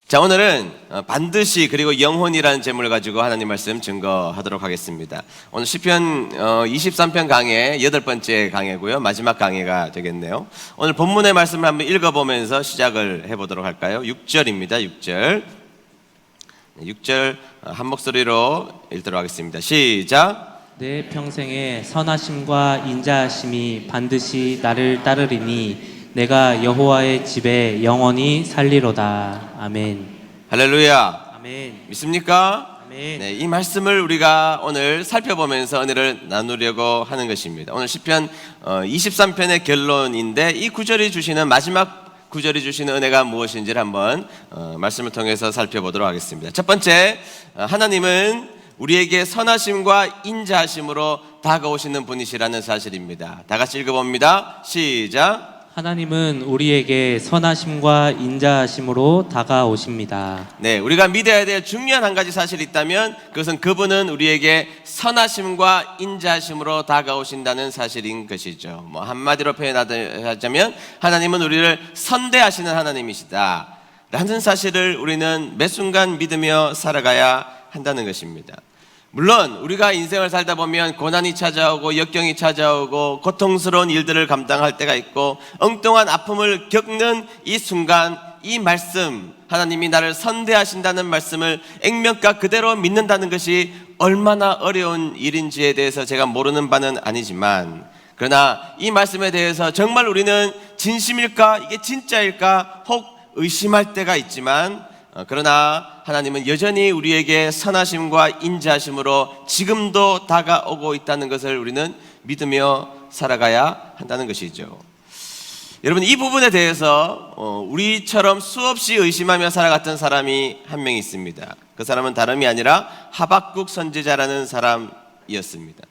자, 오늘은 반드시 그리고 영혼이라는 제목을 가지고 하나님 말씀 증거하도록 하겠습니다. 오늘 시편 23편 강의 8번째 강의고요. 마지막 강의가 되겠네요. 오늘 본문의 말씀을 한번 읽어보면서 시작을 해보도록 할까요? 6절입니다. 6절 한 목소리로 읽도록 하겠습니다. 시작! 내 평생에 선하심과 인자하심이 반드시 나를 따르리니 내가 여호와의 집에 영원히 살리로다. 아멘. 할렐루야. 아멘. 믿습니까? 아멘. 네, 이 말씀을 우리가 오늘 살펴보면서 은혜를 나누려고 하는 것입니다. 오늘 시편 23편의 결론인데 이 구절이 주시는 마지막 구절이 주시는 은혜가 무엇인지를 한번 말씀을 통해서 살펴보도록 하겠습니다. 첫 번째, 하나님은 우리에게 선하심과 인자하심으로 다가오시는 분이시라는 사실입니다. 다 같이 읽어봅니다. 시작! 하나님은 우리에게 선하심과 인자하심으로 다가오십니다. 네, 우리가 믿어야 될 중요한 한 가지 사실이 있다면 그것은 그분은 우리에게 선하심과 인자하심으로 다가오신다는 사실인 것이죠. 한마디로 표현하자면 하나님은 우리를 선대하시는 하나님이시다 라는 사실을 우리는 매 순간 믿으며 살아가야 한다는 것입니다. 물론 우리가 인생을 살다 보면 고난이 찾아오고 역경이 찾아오고 고통스러운 일들을 감당할 때가 있고 엉뚱한 아픔을 겪는 이 순간 이 말씀, 하나님이 나를 선대하신다는 말씀을 액면가 그대로 믿는다는 것이 얼마나 어려운 일인지에 대해서 제가 모르는 바는 아니지만, 그러나 이 말씀에 대해서 정말 우리는 진심일까, 이게 진짜일까 혹 의심할 때가 있지만, 그러나 하나님은 여전히 우리에게 선하심과 인자하심으로 지금도 다가오고 있다는 것을 우리는 믿으며 살아가야 한다는 것이죠. 여러분, 이 부분에 대해서 우리처럼 수없이 의심하며 살아갔던 사람이 한 명 있습니다. 그 사람은 다름이 아니라 하박국 선지자라는 사람이었습니다.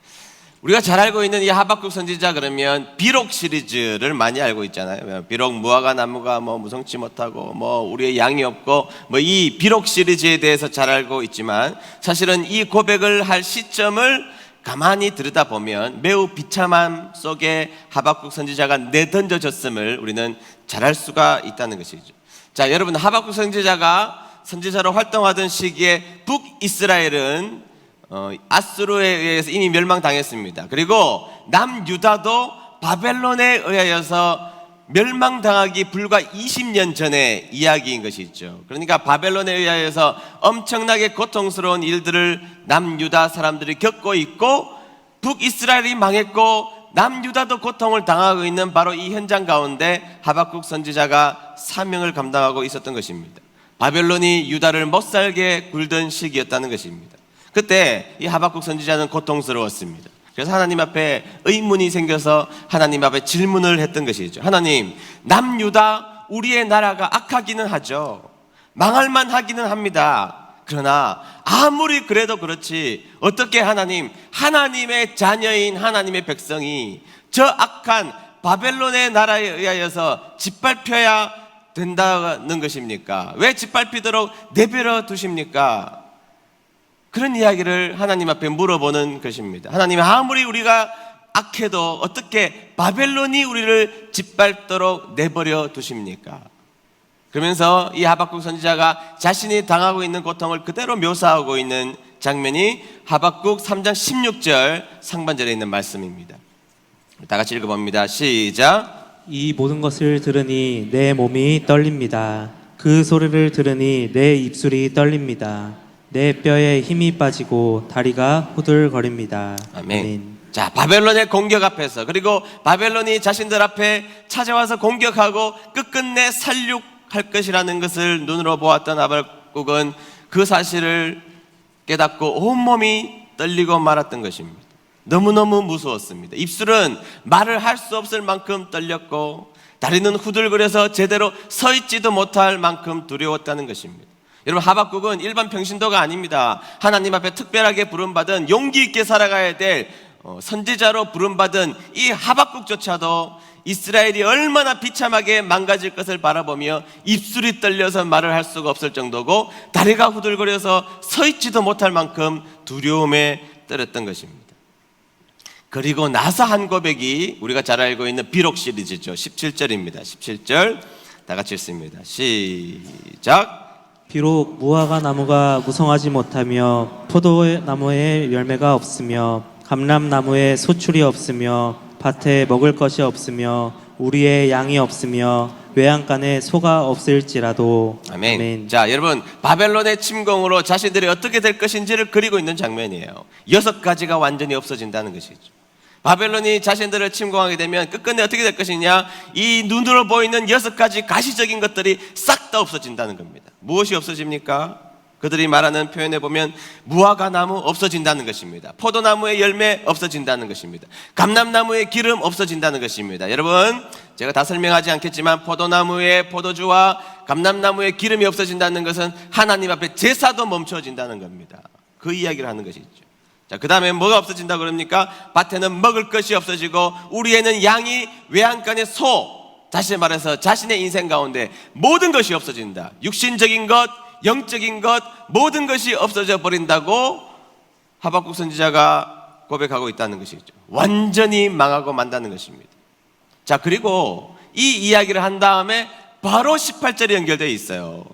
우리가 잘 알고 있는 이 하박국 선지자 그러면 비록 시리즈를 많이 알고 있잖아요. 비록 무화과 나무가 무성치 못하고 우리의 양이 없고 이 비록 시리즈에 대해서 잘 알고 있지만, 사실은 이 고백을 할 시점을 가만히 들여다보면 매우 비참함 속에 하박국 선지자가 내던져졌음을 우리는 잘 알 수가 있다는 것이죠. 자, 여러분, 하박국 선지자가 선지자로 활동하던 시기에 북이스라엘은 아수르에 의해서 이미 멸망당했습니다. 그리고 남유다도 바벨론에 의하여서 멸망당하기 불과 20년 전의 이야기인 것이죠. 그러니까 바벨론에 의하여서 엄청나게 고통스러운 일들을 남유다 사람들이 겪고 있고, 북이스라엘이 망했고 남유다도 고통을 당하고 있는 바로 이 현장 가운데 하박국 선지자가 사명을 감당하고 있었던 것입니다. 바벨론이 유다를 못살게 굴던 시기였다는 것입니다. 그때 이 하박국 선지자는 고통스러웠습니다. 그래서 하나님 앞에 의문이 생겨서 하나님 앞에 질문을 했던 것이죠. 하나님, 남유다 우리의 나라가 악하기는 하죠. 망할만 하기는 합니다. 그러나 아무리 그래도 그렇지 어떻게 하나님의 자녀인 하나님의 백성이 저 악한 바벨론의 나라에 의하여서 짓밟혀야 된다는 것입니까? 왜 짓밟히도록 내버려 두십니까? 그런 이야기를 하나님 앞에 물어보는 것입니다. 하나님, 아무리 우리가 악해도 어떻게 바벨론이 우리를 짓밟도록 내버려 두십니까? 그러면서 이 하박국 선지자가 자신이 당하고 있는 고통을 그대로 묘사하고 있는 장면이 하박국 3장 16절 상반절에 있는 말씀입니다. 다 같이 읽어봅니다. 시작! 이 모든 것을 들으니 내 몸이 떨립니다. 그 소리를 들으니 내 입술이 떨립니다. 내 뼈에 힘이 빠지고 다리가 후들거립니다. 아멘. 자, 바벨론의 공격 앞에서, 그리고 바벨론이 자신들 앞에 찾아와서 공격하고 끝끝내 살육할 것이라는 것을 눈으로 보았던 하박국은 그 사실을 깨닫고 온몸이 떨리고 말았던 것입니다. 너무너무 무서웠습니다. 입술은 말을 할 수 없을 만큼 떨렸고 다리는 후들거려서 제대로 서 있지도 못할 만큼 두려웠다는 것입니다. 여러분, 하박국은 일반 평신도가 아닙니다. 하나님 앞에 특별하게 부름받은 용기 있게 살아가야 될 선지자로 부름받은 이 하박국조차도 이스라엘이 얼마나 비참하게 망가질 것을 바라보며 입술이 떨려서 말을 할 수가 없을 정도고 다리가 후들거려서 서 있지도 못할 만큼 두려움에 떨었던 것입니다. 그리고 나서 한 고백이 우리가 잘 알고 있는 비록 시리즈죠. 17절입니다. 17절 다 같이 읽습니다. 시작! 비록 무화과 나무가 무성하지 못하며 포도나무에 열매가 없으며 감람나무에 소출이 없으며 밭에 먹을 것이 없으며 우리의 양이 없으며 외양간에 소가 없을지라도. 아멘. 자, 여러분, 바벨론의 침공으로 자신들이 어떻게 될 것인지를 그리고 있는 장면이에요. 6가지가 완전히 없어진다는 것이죠. 바벨론이 자신들을 침공하게 되면 끝끝내 어떻게 될 것이냐? 이 눈으로 보이는 6가지 가시적인 것들이 싹 다 없어진다는 겁니다. 무엇이 없어집니까? 그들이 말하는 표현에 보면 무화과 나무 없어진다는 것입니다. 포도나무의 열매 없어진다는 것입니다. 감람나무의 기름 없어진다는 것입니다. 여러분, 제가 다 설명하지 않겠지만 포도나무의 포도주와 감람나무의 기름이 없어진다는 것은 하나님 앞에 제사도 멈춰진다는 겁니다. 그 이야기를 하는 것이죠. 자, 그 다음에 뭐가 없어진다고 그럽니까? 밭에는 먹을 것이 없어지고 우리에는 양이 외양간의 소, 다시 말해서 자신의 인생 가운데 모든 것이 없어진다. 육신적인 것, 영적인 것, 모든 것이 없어져 버린다고 하박국 선지자가 고백하고 있다는 것이죠. 완전히 망하고 만다는 것입니다. 자, 그리고 이 이야기를 한 다음에 바로 18절이 연결되어 있어요.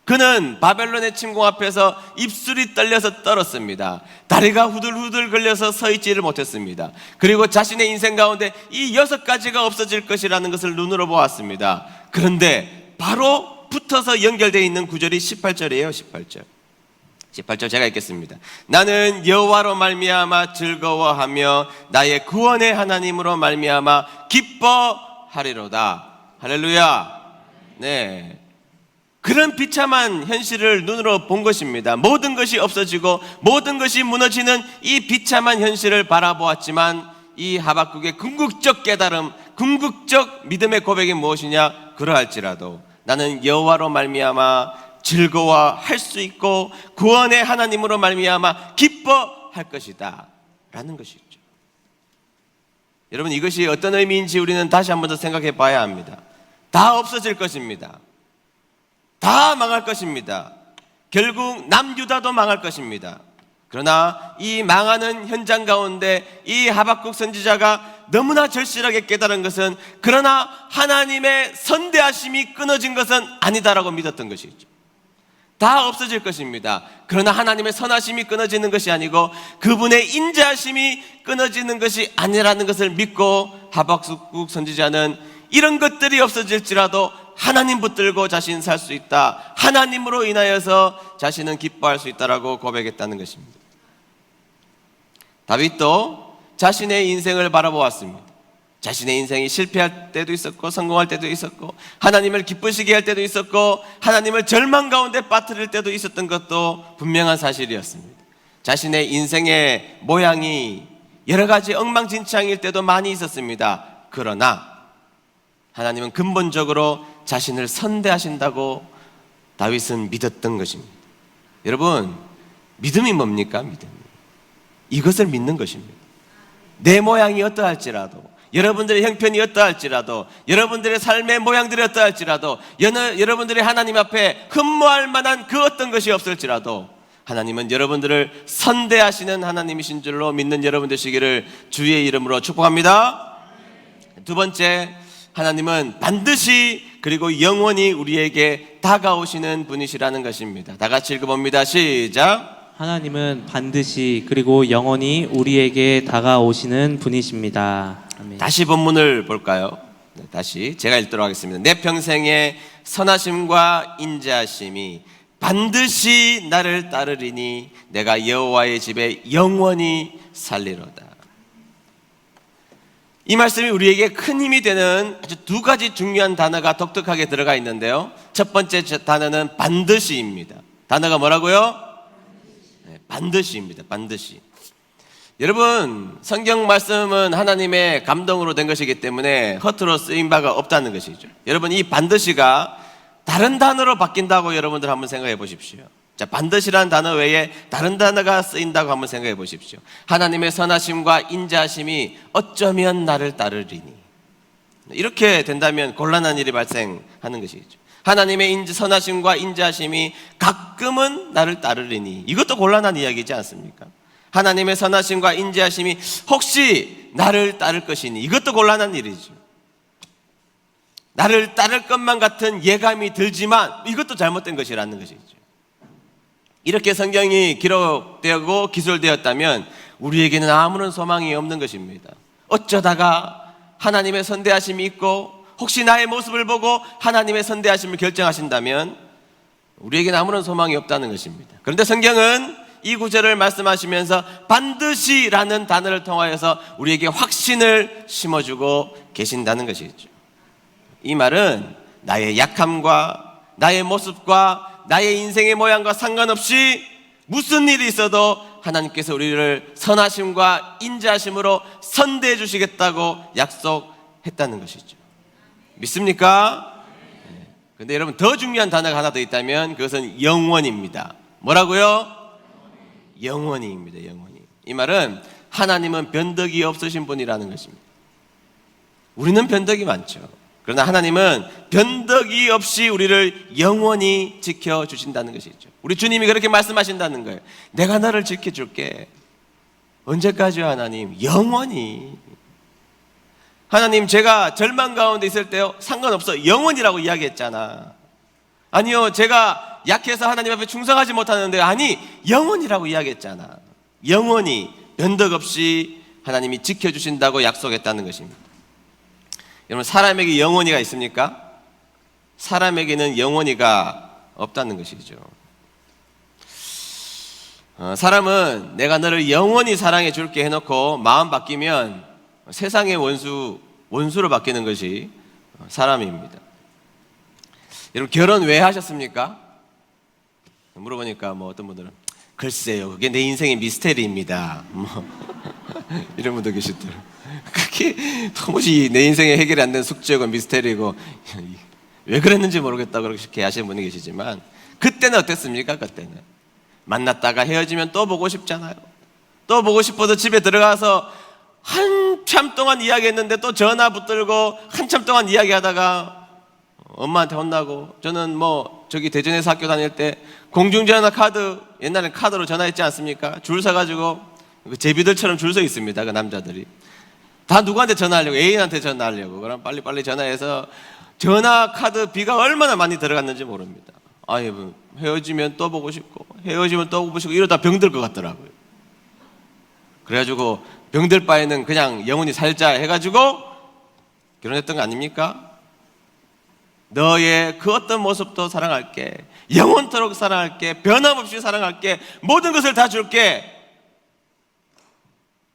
그는 바벨론의 침공 앞에서 입술이 떨려서 떨었습니다. 다리가 후들후들 걸려서 서 있지를 못했습니다. 그리고 자신의 인생 가운데 이 6가지가 없어질 것이라는 것을 눈으로 보았습니다. 그런데 바로 붙어서 연결되어 있는 구절이 18절이에요. 18절 제가 읽겠습니다. 나는 여호와로 말미암아 즐거워하며 나의 구원의 하나님으로 말미암아 기뻐하리로다. 할렐루야. 네, 그런 비참한 현실을 눈으로 본 것입니다. 모든 것이 없어지고 모든 것이 무너지는 이 비참한 현실을 바라보았지만 이 하박국의 궁극적 깨달음, 궁극적 믿음의 고백이 무엇이냐? 그러할지라도 나는 여호와로 말미암아 즐거워할 수 있고 구원의 하나님으로 말미암아 기뻐할 것이다 라는 것이죠. 여러분, 이것이 어떤 의미인지 우리는 다시 한번 더 생각해 봐야 합니다. 다 없어질 것입니다. 다 망할 것입니다. 결국 남유다도 망할 것입니다. 그러나 이 망하는 현장 가운데 이 하박국 선지자가 너무나 절실하게 깨달은 것은 그러나 하나님의 선대하심이 끊어진 것은 아니다라고 믿었던 것이죠. 다 없어질 것입니다. 그러나 하나님의 선하심이 끊어지는 것이 아니고 그분의 인자하심이 끊어지는 것이 아니라는 것을 믿고 하박국 선지자는 이런 것들이 없어질지라도 하나님 붙들고 자신 살 수 있다, 하나님으로 인하여서 자신은 기뻐할 수 있다라고 고백했다는 것입니다. 다윗도 자신의 인생을 바라보았습니다. 자신의 인생이 실패할 때도 있었고 성공할 때도 있었고 하나님을 기쁘시게 할 때도 있었고 하나님을 절망 가운데 빠뜨릴 때도 있었던 것도 분명한 사실이었습니다. 자신의 인생의 모양이 여러 가지 엉망진창일 때도 많이 있었습니다. 그러나 하나님은 근본적으로 자신을 선대하신다고 다윗은 믿었던 것입니다. 여러분, 믿음이 뭡니까? 믿음. 이것을 믿는 것입니다. 내 모양이 어떠할지라도, 여러분들의 형편이 어떠할지라도, 여러분들의 삶의 모양들이 어떠할지라도, 여러분들이 하나님 앞에 흠모할 만한 그 어떤 것이 없을지라도 하나님은 여러분들을 선대하시는 하나님이신 줄로 믿는 여러분 되시기를 주의 이름으로 축복합니다. 두 번째, 하나님은 반드시 그리고 영원히 우리에게 다가오시는 분이시라는 것입니다. 다 같이 읽어봅니다. 시작. 하나님은 반드시 그리고 영원히 우리에게 다가오시는 분이십니다. 아멘. 다시 본문을 볼까요? 네, 다시 제가 읽도록 하겠습니다. 내 평생의 선하심과 인자하심이 반드시 나를 따르리니 내가 여호와의 집에 영원히 살리로다. 이 말씀이 우리에게 큰 힘이 되는 아주 두 가지 중요한 단어가 독특하게 들어가 있는데요. 첫 번째 단어는 반드시입니다. 단어가 뭐라고요? 네, 반드시입니다. 반드시. 여러분, 성경 말씀은 하나님의 감동으로 된 것이기 때문에 허투루 쓰인 바가 없다는 것이죠. 여러분, 이 반드시가 다른 단어로 바뀐다고 여러분들 한번 생각해 보십시오. 자, 반드시라는 단어 외에 다른 단어가 쓰인다고 한번 생각해 보십시오. 하나님의 선하심과 인자하심이 어쩌면 나를 따르리니. 이렇게 된다면 곤란한 일이 발생하는 것이죠. 하나님의 선하심과 인자하심이 가끔은 나를 따르리니. 이것도 곤란한 이야기지 않습니까? 하나님의 선하심과 인자하심이 혹시 나를 따를 것이니. 이것도 곤란한 일이죠. 나를 따를 것만 같은 예감이 들지만 이것도 잘못된 것이라는 것이죠. 이렇게 성경이 기록되고 기술되었다면 우리에게는 아무런 소망이 없는 것입니다. 어쩌다가 하나님의 선대하심이 있고 혹시 나의 모습을 보고 하나님의 선대하심을 결정하신다면 우리에게는 아무런 소망이 없다는 것입니다. 그런데 성경은 이 구절을 말씀하시면서 반드시라는 단어를 통하여서 우리에게 확신을 심어주고 계신다는 것이죠. 이 말은 나의 약함과 나의 모습과 나의 인생의 모양과 상관없이 무슨 일이 있어도 하나님께서 우리를 선하심과 인자하심으로 선대해 주시겠다고 약속했다는 것이죠. 믿습니까? 그런데 여러분, 더 중요한 단어가 하나 더 있다면 그것은 영원입니다. 뭐라고요? 영원히입니다. 영원히. 이 말은 하나님은 변덕이 없으신 분이라는 것입니다. 우리는 변덕이 많죠. 그러나 하나님은 변덕이 없이 우리를 영원히 지켜주신다는 것이죠. 우리 주님이 그렇게 말씀하신다는 거예요. 내가 너를 지켜줄게. 언제까지요, 하나님? 영원히. 하나님, 제가 절망 가운데 있을 때요, 상관없어. 영원이라고 이야기했잖아. 아니요, 제가 약해서 하나님 앞에 충성하지 못하는데, 아니, 영원이라고 이야기했잖아. 영원히 변덕 없이 하나님이 지켜주신다고 약속했다는 것입니다. 여러분, 사람에게 영원히가 있습니까? 사람에게는 영원히가 없다는 것이죠. 사람은 내가 너를 영원히 사랑해 줄게 해놓고 마음 바뀌면 세상의 원수로 바뀌는 것이 사람입니다. 여러분, 결혼 왜 하셨습니까? 물어보니까 어떤 분들은 글쎄요, 그게 내 인생의 미스테리입니다. 이런 분도 계시더라고요. 그게 도무지 내 인생에 해결이 안 된 숙제고 미스테리고 왜 그랬는지 모르겠다 그렇게 하시는 분이 계시지만, 그때는 어땠습니까? 그때는 만났다가 헤어지면 또 보고 싶잖아요. 또 보고 싶어서 집에 들어가서 한참 동안 이야기했는데 또 전화 붙들고 한참 동안 이야기하다가 엄마한테 혼나고. 저는 저기 대전에서 학교 다닐 때 공중전화 카드, 옛날에 카드로 전화했지 않습니까? 줄 서가지고 제비들처럼 줄 서 있습니다. 그 남자들이 다 누구한테 전화하려고? 애인한테 전화하려고. 그럼 빨리빨리 전화해서 전화 카드 비가 얼마나 많이 들어갔는지 모릅니다. 헤어지면 또 보고 싶고 헤어지면 또 보고 싶고 이러다 병들 것 같더라고요. 그래가지고 병들 바에는 그냥 영원히 살자 해가지고 결혼했던 거 아닙니까? 너의 그 어떤 모습도 사랑할게, 영원토록 사랑할게, 변함없이 사랑할게, 모든 것을 다 줄게.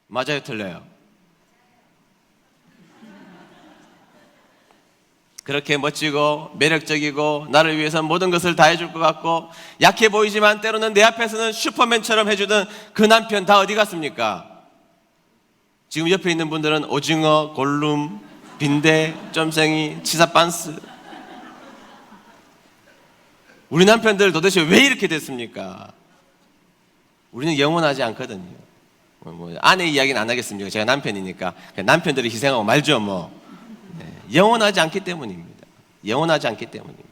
맞아요, 틀려요? 그렇게 멋지고 매력적이고 나를 위해서 모든 것을 다 해줄 것 같고 약해 보이지만 때로는 내 앞에서는 슈퍼맨처럼 해주던 그 남편 다 어디 갔습니까? 지금 옆에 있는 분들은 오징어, 골룸, 빈대, 점생이, 치사반스. 우리 남편들 도대체 왜 이렇게 됐습니까? 우리는 영원하지 않거든요. 아내 이야기는 안 하겠습니다. 제가 남편이니까. 남편들이 희생하고 말죠. 영원하지 않기 때문입니다. 영원하지 않기 때문입니다.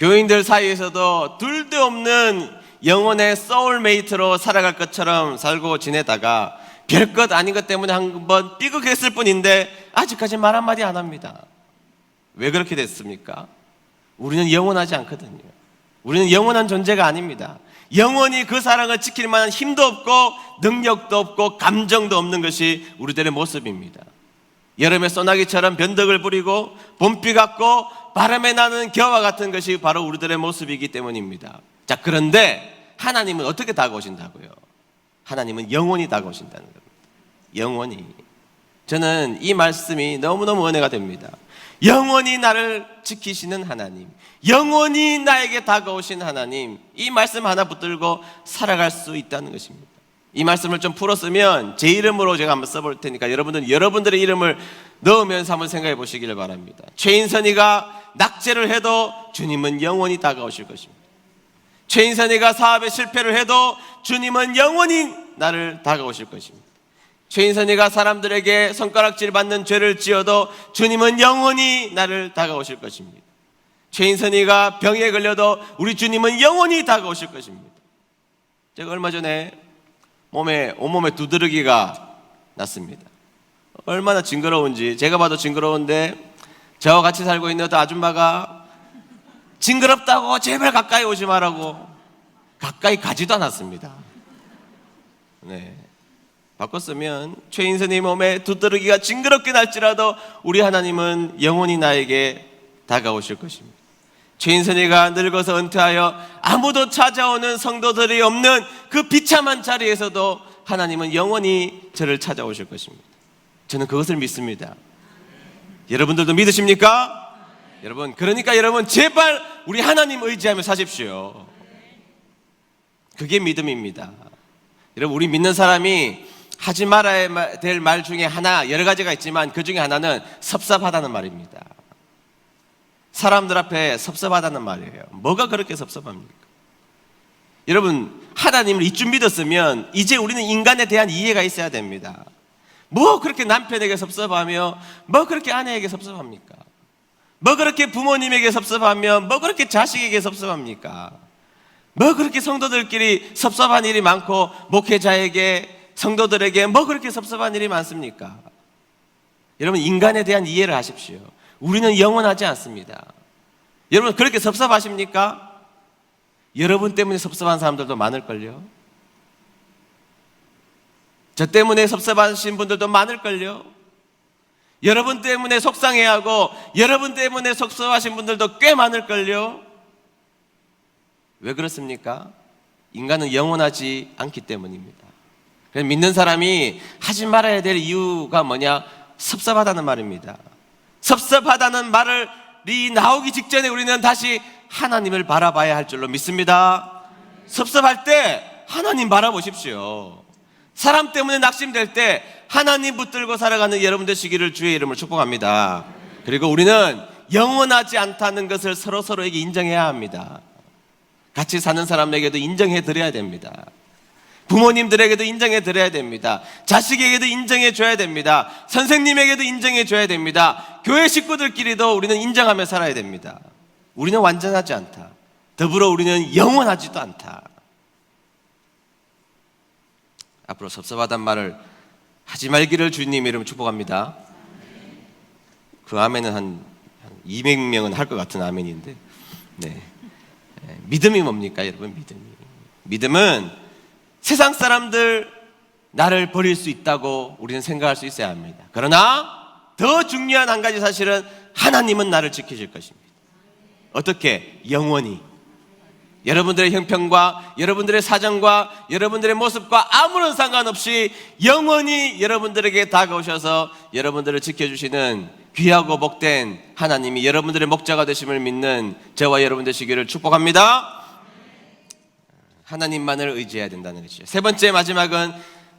교인들 사이에서도 둘도 없는 영혼의 소울메이트로 살아갈 것처럼 살고 지내다가 별것 아닌 것 때문에 한번 삐걱했을 뿐인데 아직까지 말 한마디 안 합니다. 왜 그렇게 됐습니까? 우리는 영원하지 않거든요. 우리는 영원한 존재가 아닙니다. 영원히 그 사랑을 지킬 만한 힘도 없고 능력도 없고 감정도 없는 것이 우리들의 모습입니다. 여름의 소나기처럼 변덕을 부리고 봄비 같고 바람에 나는 겨와 같은 것이 바로 우리들의 모습이기 때문입니다. 자, 그런데 하나님은 어떻게 다가오신다고요? 하나님은 영원히 다가오신다는 겁니다. 영원히. 저는 이 말씀이 너무너무 은혜가 됩니다. 영원히 나를 지키시는 하나님, 영원히 나에게 다가오신 하나님, 이 말씀 하나 붙들고 살아갈 수 있다는 것입니다. 이 말씀을 좀 풀었으면 제 이름으로 제가 한번 써볼 테니까 여러분들은 여러분들의 이름을 넣으면서 한번 생각해 보시기를 바랍니다. 최인선이가 낙제를 해도 주님은 영원히 다가오실 것입니다. 최인선이가 사업에 실패를 해도 주님은 영원히 나를 다가오실 것입니다. 최인선이가 사람들에게 손가락질 받는 죄를 지어도 주님은 영원히 나를 다가오실 것입니다. 최인선이가 병에 걸려도 우리 주님은 영원히 다가오실 것입니다. 제가 얼마 전에 온몸에 두드러기가 났습니다. 얼마나 징그러운지 제가 봐도 징그러운데 저와 같이 살고 있는 어떤 아줌마가 징그럽다고 제발 가까이 오지 말라고 가까이 가지도 않았습니다. 네. 바꿨으면 최인선의 몸에 두드러기가 징그럽게 날지라도 우리 하나님은 영원히 나에게 다가오실 것입니다. 최인선이가 늙어서 은퇴하여 아무도 찾아오는 성도들이 없는 그 비참한 자리에서도 하나님은 영원히 저를 찾아오실 것입니다. 저는 그것을 믿습니다. 여러분들도 믿으십니까? 여러분, 그러니까 여러분 제발 우리 하나님 의지하며 사십시오. 그게 믿음입니다. 여러분, 우리 믿는 사람이 하지 말아야 될 말 중에 하나, 여러 가지가 있지만 그 중에 하나는 섭섭하다는 말입니다. 사람들 앞에 섭섭하다는 말이에요. 뭐가 그렇게 섭섭합니까? 여러분, 하나님을 이쯤 믿었으면 이제 우리는 인간에 대한 이해가 있어야 됩니다. 뭐 그렇게 남편에게 섭섭하며 뭐 그렇게 아내에게 섭섭합니까? 뭐 그렇게 부모님에게 섭섭하며 뭐 그렇게 자식에게 섭섭합니까? 뭐 그렇게 성도들끼리 섭섭한 일이 많고 목회자에게 성도들에게 뭐 그렇게 섭섭한 일이 많습니까? 여러분, 인간에 대한 이해를 하십시오. 우리는 영원하지 않습니다. 여러분, 그렇게 섭섭하십니까? 여러분 때문에 섭섭한 사람들도 많을걸요. 저 때문에 섭섭하신 분들도 많을걸요. 여러분 때문에 속상해하고 여러분 때문에 섭섭하신 분들도 꽤 많을걸요. 왜 그렇습니까? 인간은 영원하지 않기 때문입니다. 그래서 믿는 사람이 하지 말아야 될 이유가 뭐냐? 섭섭하다는 말입니다. 섭섭하다는 말이 나오기 직전에 우리는 다시 하나님을 바라봐야 할 줄로 믿습니다. 섭섭할 때 하나님 바라보십시오. 사람 때문에 낙심될 때 하나님 붙들고 살아가는 여러분 되시기를 주의 이름으로 축복합니다. 그리고 우리는 영원하지 않다는 것을 서로에게 인정해야 합니다. 같이 사는 사람에게도 인정해 드려야 됩니다. 부모님들에게도 인정해 드려야 됩니다. 자식에게도 인정해 줘야 됩니다. 선생님에게도 인정해 줘야 됩니다. 교회 식구들끼리도 우리는 인정하며 살아야 됩니다. 우리는 완전하지 않다. 더불어 우리는 영원하지도 않다. 앞으로 섭섭하단 말을 하지 말기를 주님 이름으로 축복합니다. 그 아멘은 한 200명은 할 것 같은 아멘인데, 네. 믿음이 뭡니까, 여러분? 믿음은 세상 사람들 나를 버릴 수 있다고 우리는 생각할 수 있어야 합니다. 그러나 더 중요한 한 가지 사실은 하나님은 나를 지키실 것입니다. 어떻게? 영원히. 여러분들의 형편과 여러분들의 사정과 여러분들의 모습과 아무런 상관없이 영원히 여러분들에게 다가오셔서 여러분들을 지켜주시는 귀하고 복된 하나님이 여러분들의 목자가 되심을 믿는 저와 여러분 되시기를 축복합니다. 하나님만을 의지해야 된다는 것이죠. 세 번째, 마지막은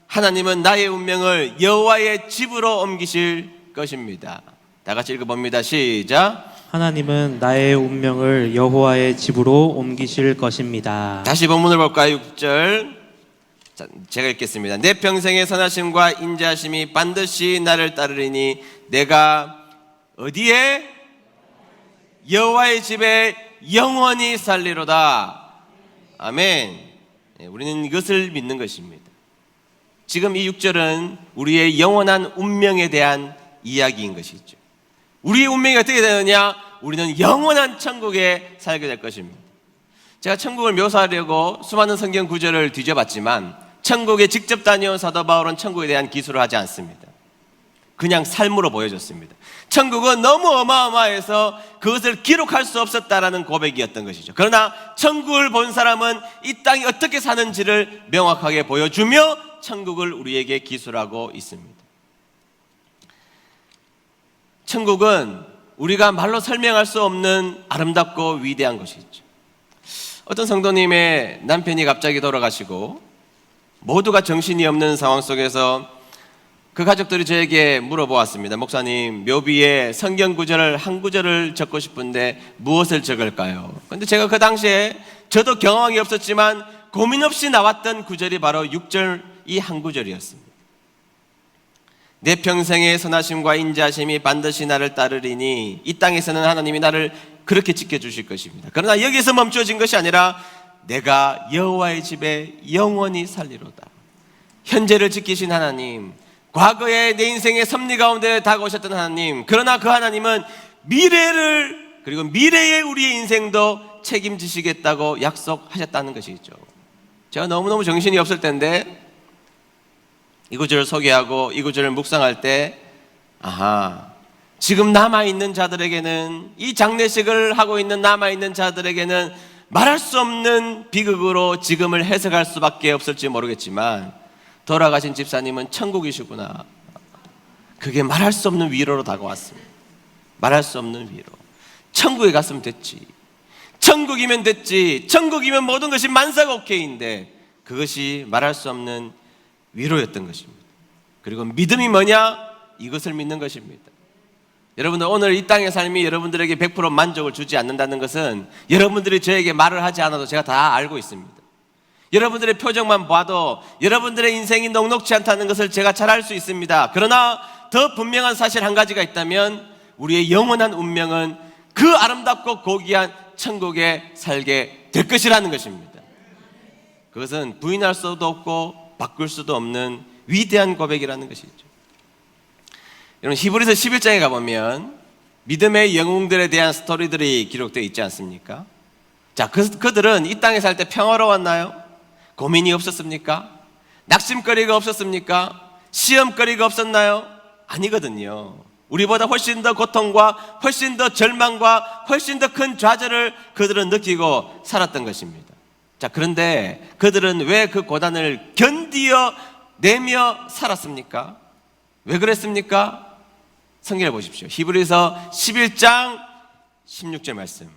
하나님은 나의 운명을 여호와의 집으로 옮기실 것입니다. 다 같이 읽어봅니다. 시작. 하나님은 나의 운명을 여호와의 집으로 옮기실 것입니다. 다시 본문을 볼까요? 6절. 자, 제가 읽겠습니다. 내 평생의 선하심과 인자하심이 반드시 나를 따르리니 내가 어디에? 여호와의 집에 영원히 살리로다. 아멘. 우리는 이것을 믿는 것입니다. 지금 이 6절은 우리의 영원한 운명에 대한 이야기인 것이죠. 우리의 운명이 어떻게 되느냐? 우리는 영원한 천국에 살게 될 것입니다. 제가 천국을 묘사하려고 수많은 성경 구절을 뒤져봤지만 천국에 직접 다녀온 사도 바울은 천국에 대한 기술을 하지 않습니다. 그냥 삶으로 보여줬습니다. 천국은 너무 어마어마해서 그것을 기록할 수 없었다라는 고백이었던 것이죠. 그러나 천국을 본 사람은 이 땅이 어떻게 사는지를 명확하게 보여주며 천국을 우리에게 기술하고 있습니다. 천국은 우리가 말로 설명할 수 없는 아름답고 위대한 것이죠. 어떤 성도님의 남편이 갑자기 돌아가시고 모두가 정신이 없는 상황 속에서 그 가족들이 저에게 물어보았습니다. 목사님, 묘비에 성경 구절을 한 구절을 적고 싶은데 무엇을 적을까요? 그런데 제가 그 당시에 저도 경험이 없었지만 고민 없이 나왔던 구절이 바로 6절 이 한 구절이었습니다. 내 평생의 선하심과 인자하심이 반드시 나를 따르리니 이 땅에서는 하나님이 나를 그렇게 지켜주실 것입니다. 그러나 여기서 멈춰진 것이 아니라 내가 여호와의 집에 영원히 살리로다. 현재를 지키신 하나님, 과거에 내 인생의 섭리 가운데 다가오셨던 하나님, 그러나 그 하나님은 미래를, 그리고 미래의 우리의 인생도 책임지시겠다고 약속하셨다는 것이죠. 제가 너무너무 정신이 없을 텐데 이 구절을 소개하고 이 구절을 묵상할 때, 아하, 지금 남아있는 자들에게는, 이 장례식을 하고 있는 남아있는 자들에게는 말할 수 없는 비극으로 지금을 해석할 수밖에 없을지 모르겠지만 돌아가신 집사님은 천국이시구나. 그게 말할 수 없는 위로로 다가왔습니다. 말할 수 없는 위로. 천국에 갔으면 됐지. 천국이면 됐지. 천국이면 모든 것이 만사가 오케이인데 그것이 말할 수 없는 위로였던 것입니다. 그리고 믿음이 뭐냐? 이것을 믿는 것입니다. 여러분들, 오늘 이 땅의 삶이 여러분들에게 100% 만족을 주지 않는다는 것은 여러분들이 저에게 말을 하지 않아도 제가 다 알고 있습니다. 여러분들의 표정만 봐도 여러분들의 인생이 녹록지 않다는 것을 제가 잘 알 수 있습니다. 그러나 더 분명한 사실 한 가지가 있다면 우리의 영원한 운명은 그 아름답고 고귀한 천국에 살게 될 것이라는 것입니다. 그것은 부인할 수도 없고 바꿀 수도 없는 위대한 고백이라는 것이죠. 여러분, 히브리서 11장에 가보면 믿음의 영웅들에 대한 스토리들이 기록되어 있지 않습니까? 자, 그들은 이 땅에 살 때 평화로웠나요? 고민이 없었습니까? 낙심거리가 없었습니까? 시험거리가 없었나요? 아니거든요. 우리보다 훨씬 더 고통과 훨씬 더 절망과 훨씬 더 큰 좌절을 그들은 느끼고 살았던 것입니다. 자, 그런데 그들은 왜 그 고난을 견디어내며 살았습니까? 왜 그랬습니까? 성경을 보십시오. 히브리서 11장 16절 말씀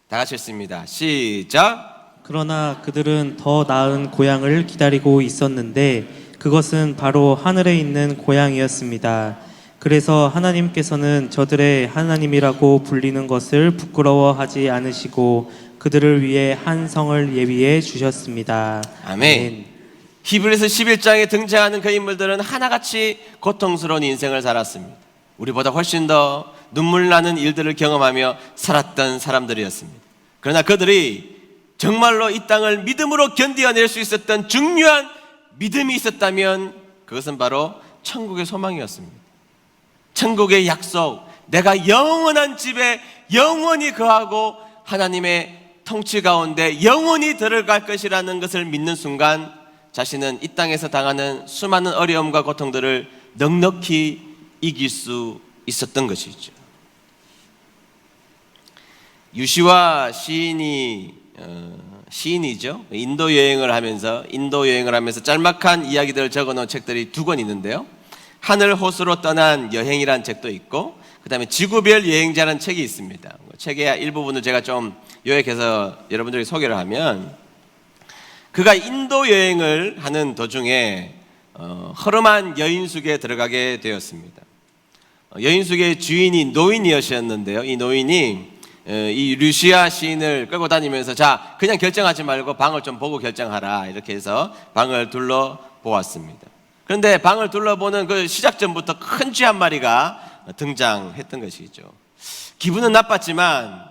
다 같이 읽습니다. 시작. 그러나 그들은 더 나은 고향을 기다리고 있었는데 그것은 바로 하늘에 있는 고향이었습니다. 그래서 하나님께서는 저들의 하나님이라고 불리는 것을 부끄러워하지 않으시고 그들을 위해 한 성을 예비해 주셨습니다. 아멘. 히브리서 11장에 등장하는 그 인물들은 하나같이 고통스러운 인생을 살았습니다. 우리보다 훨씬 더 눈물 나는 일들을 경험하며 살았던 사람들이었습니다. 그러나 그들이 정말로 이 땅을 믿음으로 견디어낼 수 있었던 중요한 믿음이 있었다면 그것은 바로 천국의 소망이었습니다. 천국의 약속, 내가 영원한 집에 영원히 거하고 하나님의 통치 가운데 영원히 들어갈 것이라는 것을 믿는 순간 자신은 이 땅에서 당하는 수많은 어려움과 고통들을 넉넉히 이길 수 있었던 것이죠. 유시와 시인이죠. 인도 여행을 하면서 짤막한 이야기들을 적어놓은 책들이 2권 있는데요. 하늘 호수로 떠난 여행이라는 책도 있고, 그 다음에 지구별 여행자라는 책이 있습니다. 책의 일부분을 제가 좀 요약해서 여러분들에게 소개를 하면, 그가 인도 여행을 하는 도중에 허름한 여인숙에 들어가게 되었습니다. 여인숙의 주인이 노인이었는데요. 이 노인이 이 루시아 시인을 끌고 다니면서, 자, 그냥 결정하지 말고 방을 좀 보고 결정하라, 이렇게 해서 방을 둘러보았습니다. 그런데 방을 둘러보는 그 시작 전부터 큰 쥐 한 마리가 등장했던 것이죠. 기분은 나빴지만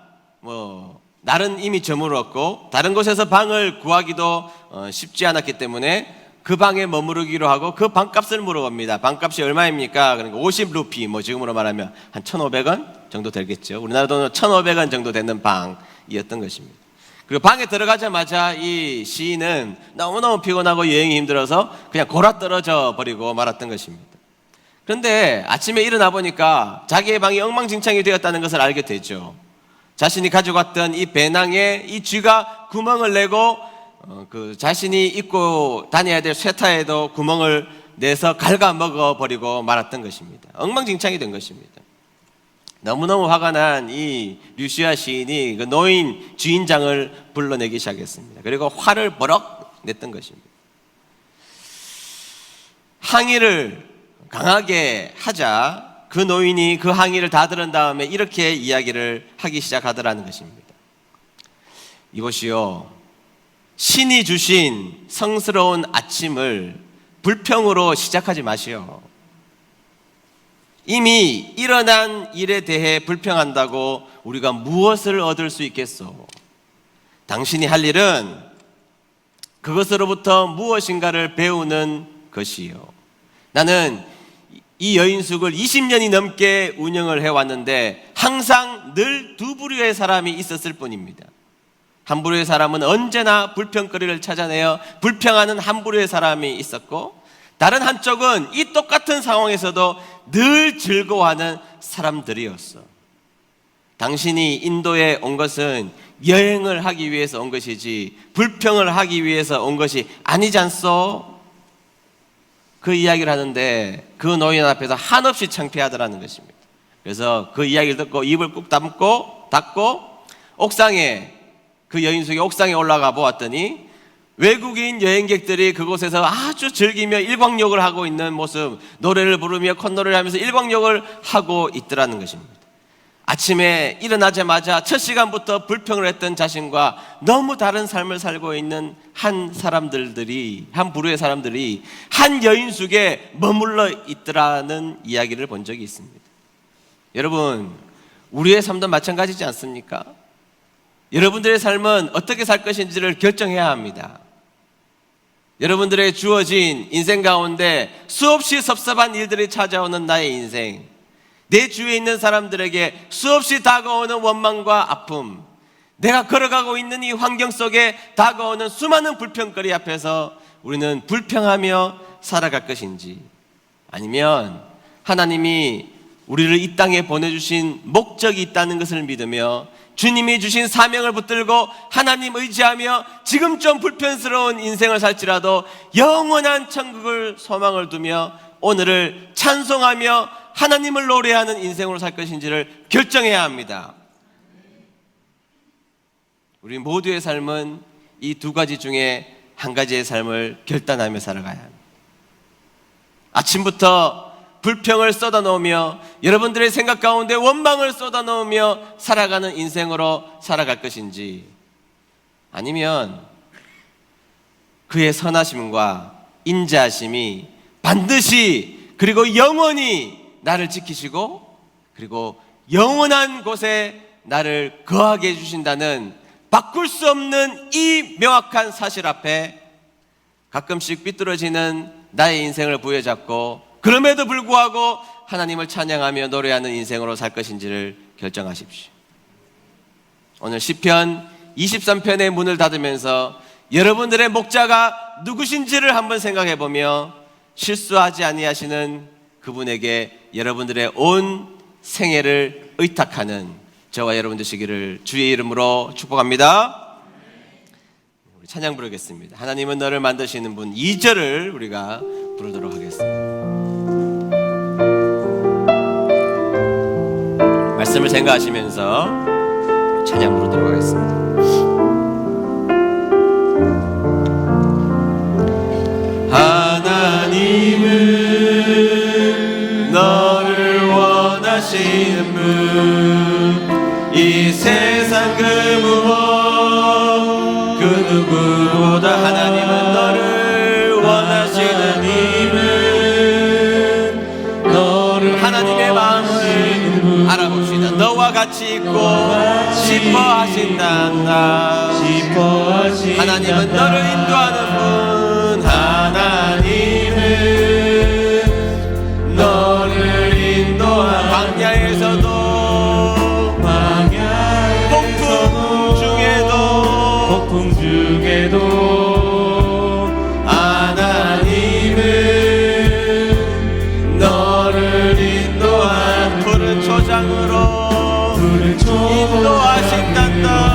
날은 이미 저물었고 다른 곳에서 방을 구하기도 쉽지 않았기 때문에 그 방에 머무르기로 하고 그 방값을 물어봅니다. 방값이 얼마입니까? 그러니까 50루피, 지금으로 말하면 한 1,500원 정도 되겠죠. 우리나라 돈으로 1,500원 정도 되는 방이었던 것입니다. 그리고 방에 들어가자마자 이 시인은 너무너무 피곤하고 여행이 힘들어서 그냥 골아 떨어져 버리고 말았던 것입니다. 그런데 아침에 일어나 보니까 자기의 방이 엉망진창이 되었다는 것을 알게 되죠. 자신이 가져갔던 이 배낭에 이 쥐가 구멍을 내고 그 자신이 입고 다녀야 될 쇠타에도 구멍을 내서 갉아먹어 버리고 말았던 것입니다. 엉망진창이 된 것입니다. 너무너무 화가 난 이 루시아 시인이 그 노인 주인장을 불러내기 시작했습니다. 그리고 화를 버럭 냈던 것입니다. 항의를 강하게 하자 그 노인이 그 항의를 다 들은 다음에 이렇게 이야기를 하기 시작하더라는 것입니다. 이보시오, 신이 주신 성스러운 아침을 불평으로 시작하지 마시오. 이미 일어난 일에 대해 불평한다고 우리가 무엇을 얻을 수 있겠소? 당신이 할 일은 그것으로부터 무엇인가를 배우는 것이요. 나는 이 여인숙을 20년이 넘게 운영을 해왔는데 항상 늘 두 부류의 사람이 있었을 뿐입니다. 한 부류의 사람은 언제나 불평거리를 찾아내어 불평하는 한 부류의 사람이 있었고, 다른 한쪽은 이 똑같은 상황에서도 늘 즐거워하는 사람들이었어. 당신이 인도에 온 것은 여행을 하기 위해서 온 것이지 불평을 하기 위해서 온 것이 아니지 않소? 그 이야기를 하는데 그 노인 앞에서 한없이 창피하더라는 것입니다. 그래서 그 이야기를 듣고 입을 꾹 닫고 옥상에, 그 여인숙의 옥상에 올라가 보았더니 외국인 여행객들이 그곳에서 아주 즐기며 일광욕을 하고 있는 모습, 노래를 부르며 콧노래를 하면서 일광욕을 하고 있더라는 것입니다. 아침에 일어나자마자 첫 시간부터 불평을 했던 자신과 너무 다른 삶을 살고 있는 한 부류의 사람들이 한 여인숙에 머물러 있더라는 이야기를 본 적이 있습니다. 여러분, 우리의 삶도 마찬가지지 않습니까? 여러분들의 삶은 어떻게 살 것인지를 결정해야 합니다. 여러분들의 주어진 인생 가운데 수없이 섭섭한 일들이 찾아오는 나의 인생, 내 주위에 있는 사람들에게 수없이 다가오는 원망과 아픔, 내가 걸어가고 있는 이 환경 속에 다가오는 수많은 불평거리 앞에서 우리는 불평하며 살아갈 것인지, 아니면 하나님이 우리를 이 땅에 보내주신 목적이 있다는 것을 믿으며 주님이 주신 사명을 붙들고 하나님 의지하며 지금 좀 불편스러운 인생을 살지라도 영원한 천국을 소망을 두며 오늘을 찬송하며 하나님을 노래하는 인생으로 살 것인지를 결정해야 합니다. 우리 모두의 삶은 이 두 가지 중에 한 가지의 삶을 결단하며 살아가야 합니다. 아침부터 불평을 쏟아놓으며 여러분들의 생각 가운데 원망을 쏟아놓으며 살아가는 인생으로 살아갈 것인지, 아니면 그의 선하심과 인자하심이 반드시 그리고 영원히 나를 지키시고 그리고 영원한 곳에 나를 거하게 해주신다는 바꿀 수 없는 이 명확한 사실 앞에 가끔씩 삐뚤어지는 나의 인생을 부여잡고 그럼에도 불구하고 하나님을 찬양하며 노래하는 인생으로 살 것인지를 결정하십시오. 오늘 시편 23편의 문을 닫으면서 여러분들의 목자가 누구신지를 한번 생각해 보며 실수하지 아니하시는 그분에게 여러분들의 온 생애를 의탁하는 저와 여러분 되시기를 주의 이름으로 축복합니다. 우리 찬양 부르겠습니다. 하나님은 너를 만드시는 분, 2절을 우리가 부르도록 하겠습니다. 말씀을 생각하시면서 찬양 부르도록 하겠습니다. 하나님은 너를 원하시는 분, 이 세상 그 무엇 그 누구보다 하나님은 너를 원하시는 이분, 너를 하나님의 마음을 알아봅시다. 너와 같이 있고 싶어 하신단다. 하나님은 너를 인도하는 분, 하나님은 너를 인도하는 광야에서도 폭풍 중에도 하나님은 너를 인도한 푸른 초장으로 인도하신단다.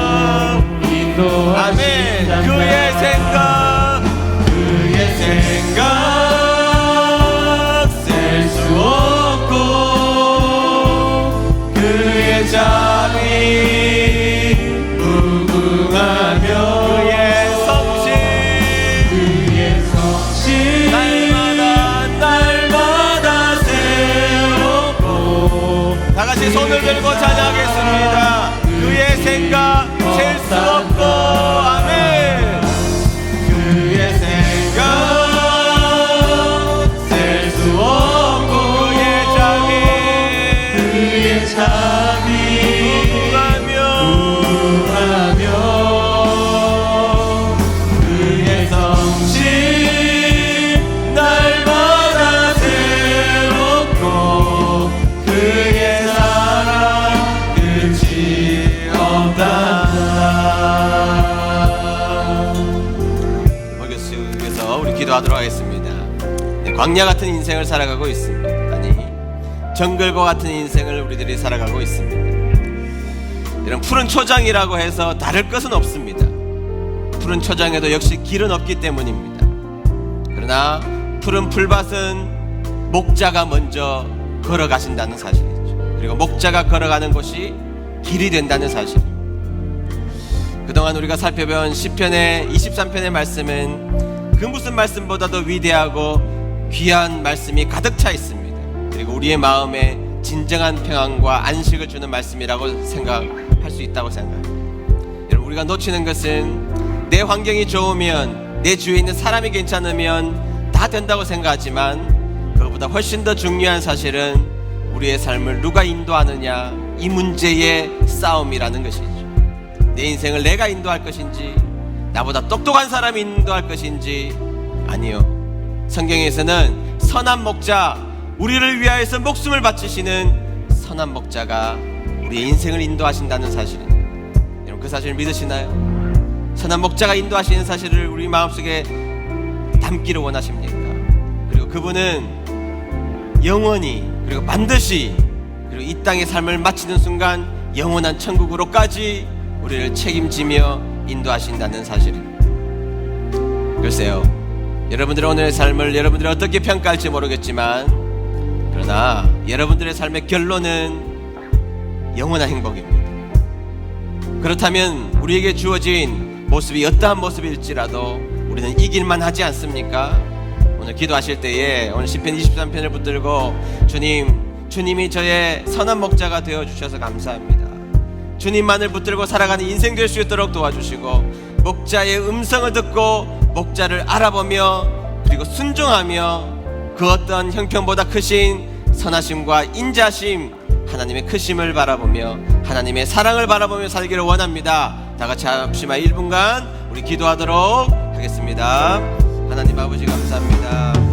아멘. 그의 생각 셀 수 없고 그의 자비 무궁하며 그의 성실 날마다 새롭고 다같이 손을 들고 찬양하겠습니다. 그의 생각 셀 수 없고 아멘. 그의 생각 셀 수 없고 그의 자비 무궁하며 그의 성실 날마다 새롭고 기도하도록 하겠습니다. 네, 광야 같은 인생을 살아가고 있습니다. 아니, 정글과 같은 인생을 우리들이 살아가고 있습니다. 이런 푸른 초장이라고 해서 다를 것은 없습니다. 푸른 초장에도 역시 길은 없기 때문입니다. 그러나 푸른 풀밭은 목자가 먼저 걸어가신다는 사실이죠. 그리고 목자가 걸어가는 곳이 길이 된다는 사실입니다. 그동안 우리가 살펴본 시편의 23편의 말씀은 그 무슨 말씀보다도 위대하고 귀한 말씀이 가득 차 있습니다. 그리고 우리의 마음에 진정한 평안과 안식을 주는 말씀이라고 생각할 수 있다고 생각합니다. 여러분, 우리가 놓치는 것은 내 환경이 좋으면, 내 주위에 있는 사람이 괜찮으면 다 된다고 생각하지만, 그것보다 훨씬 더 중요한 사실은 우리의 삶을 누가 인도하느냐, 이 문제의 싸움이라는 것이죠. 내 인생을 내가 인도할 것인지, 나보다 똑똑한 사람이 인도할 것인지. 아니요, 성경에서는 선한 목자, 우리를 위하여서 목숨을 바치시는 선한 목자가 우리의 인생을 인도하신다는 사실입니다. 여러분, 그 사실을 믿으시나요? 선한 목자가 인도하시는 사실을 우리 마음속에 담기를 원하십니까? 그리고 그분은 영원히, 그리고 반드시, 그리고 이 땅의 삶을 마치는 순간 영원한 천국으로까지 우리를 책임지며 인도하신다는 사실입니다. 글쎄요, 여러분들의 오늘의 삶을 여러분들이 어떻게 평가할지 모르겠지만, 그러나 여러분들의 삶의 결론은 영원한 행복입니다. 그렇다면 우리에게 주어진 모습이 어떠한 모습일지라도 우리는 이길만 하지 않습니까? 오늘 기도하실 때에 오늘 시편 23편을 붙들고 주님이 저의 선한 목자가 되어주셔서 감사합니다. 주님만을 붙들고 살아가는 인생 될 수 있도록 도와주시고, 목자의 음성을 듣고 목자를 알아보며 그리고 순종하며 그 어떤 형편보다 크신 선하심과 인자심, 하나님의 크심을 바라보며 하나님의 사랑을 바라보며 살기를 원합니다. 다 같이 합심하여 1분간 우리 기도하도록 하겠습니다. 하나님 아버지 감사합니다.